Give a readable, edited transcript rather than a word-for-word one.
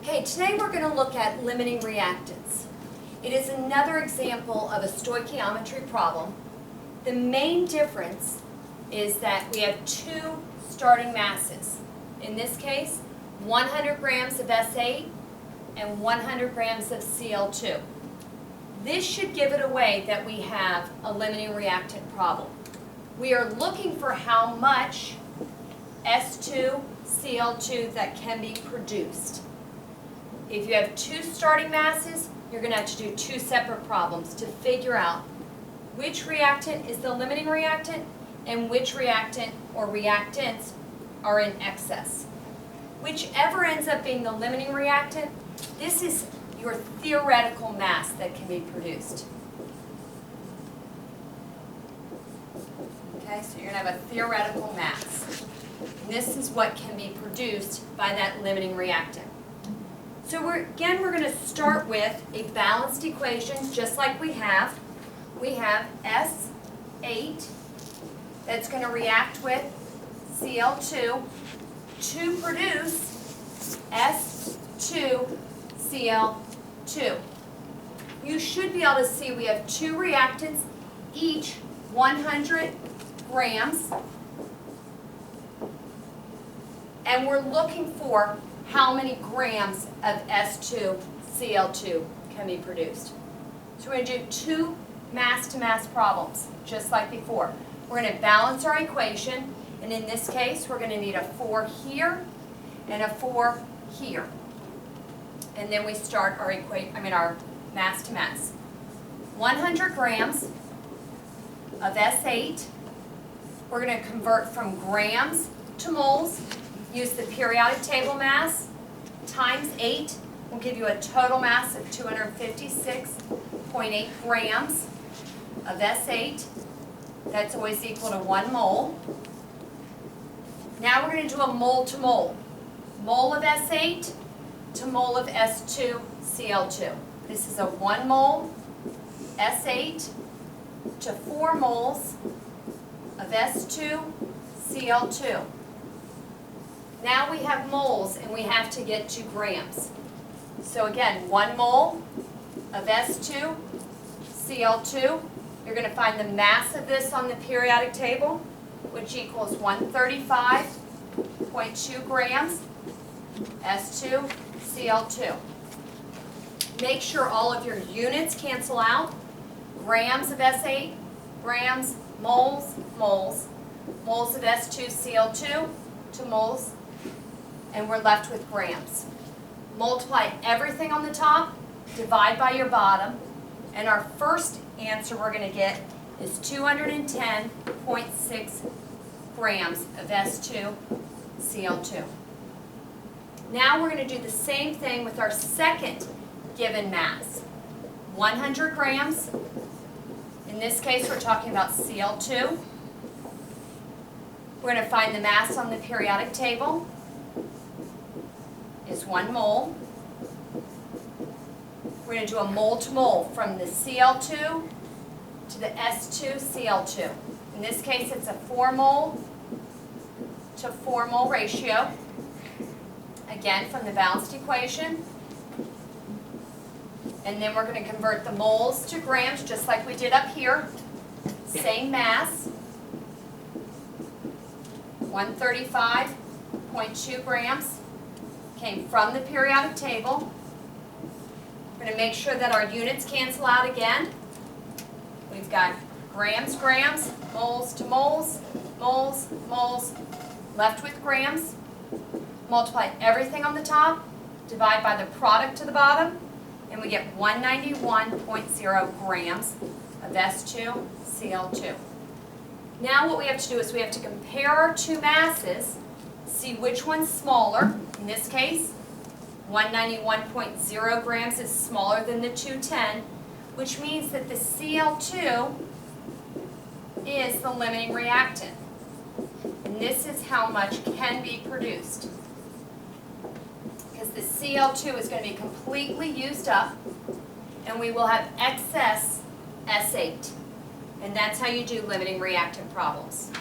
Okay, today we're going to look at limiting reactants. It is another example of a stoichiometry problem. The main difference is that we have two starting masses. In this case, 100 grams of S8 and 100 grams of Cl2. This should give it away that we have a limiting reactant problem. We are looking for how much S2, Cl2 that can be produced. If you have two starting masses, you're going to have to do two separate problems to figure out which reactant is the limiting reactant and which reactant or reactants are in excess. Whichever ends up being the limiting reactant, this is your theoretical mass that can be produced. Okay, so you're going to have a theoretical mass. And this is what can be produced by that limiting reactant. So we're going to start with a balanced equation just like we have. We have S8 that's going to react with Cl2 to produce S2Cl2. You should be able to see we have two reactants, each 100 grams. And we're looking for how many grams of S2Cl2 can be produced. So we're going to do two mass-to-mass problems, just like before. We're going to balance our equation, and in this case, we're going to need a 4 here and a 4 here. And then we start our mass-to-mass. 100 grams of S8. We're going to convert from grams to moles. Use the periodic table mass times 8 will give you a total mass of 256.8 grams of S8. That's always equal to 1 mole. Now we're going to do a mole to mole. Mole of S8 to mole of S2Cl2. This is a 1 mole S8 to 4 moles of S2Cl2. Now we have moles and we have to get to grams. So again, 1 mole of S2Cl2. You're going to find the mass of this on the periodic table, which equals 135.2 grams S2Cl2. Make sure all of your units cancel out. Grams of S8, grams, moles, moles. Moles of S2Cl2 to moles. And we're left with grams. Multiply everything on the top, divide by your bottom, and our first answer we're going to get is 210.6 grams of S2Cl2. Now we're going to do the same thing with our second given mass. 100 grams. In this case, we're talking about Cl2. We're going to find the mass on the periodic table. Is 1 mole. We're going to do a mole to mole from the Cl2 to the S2Cl2. In this case, it's a 4 mole to 4 mole ratio. Again, from the balanced equation. And then we're going to convert the moles to grams, just like we did up here. Same mass. 135.2 grams. Came from the periodic table. We're going to make sure that our units cancel out again. We've got grams, grams, moles to moles, moles, moles, left with grams. Multiply everything on the top, divide by the product to the bottom, and we get 191.0 grams of S2Cl2. Now what we have to do is we have to compare our two masses, see which one's smaller. In this case, 191.0 grams is smaller than the 210, which means that the Cl2 is the limiting reactant. And this is how much can be produced. Because the Cl2 is going to be completely used up, and we will have excess S8. And that's how you do limiting reactant problems.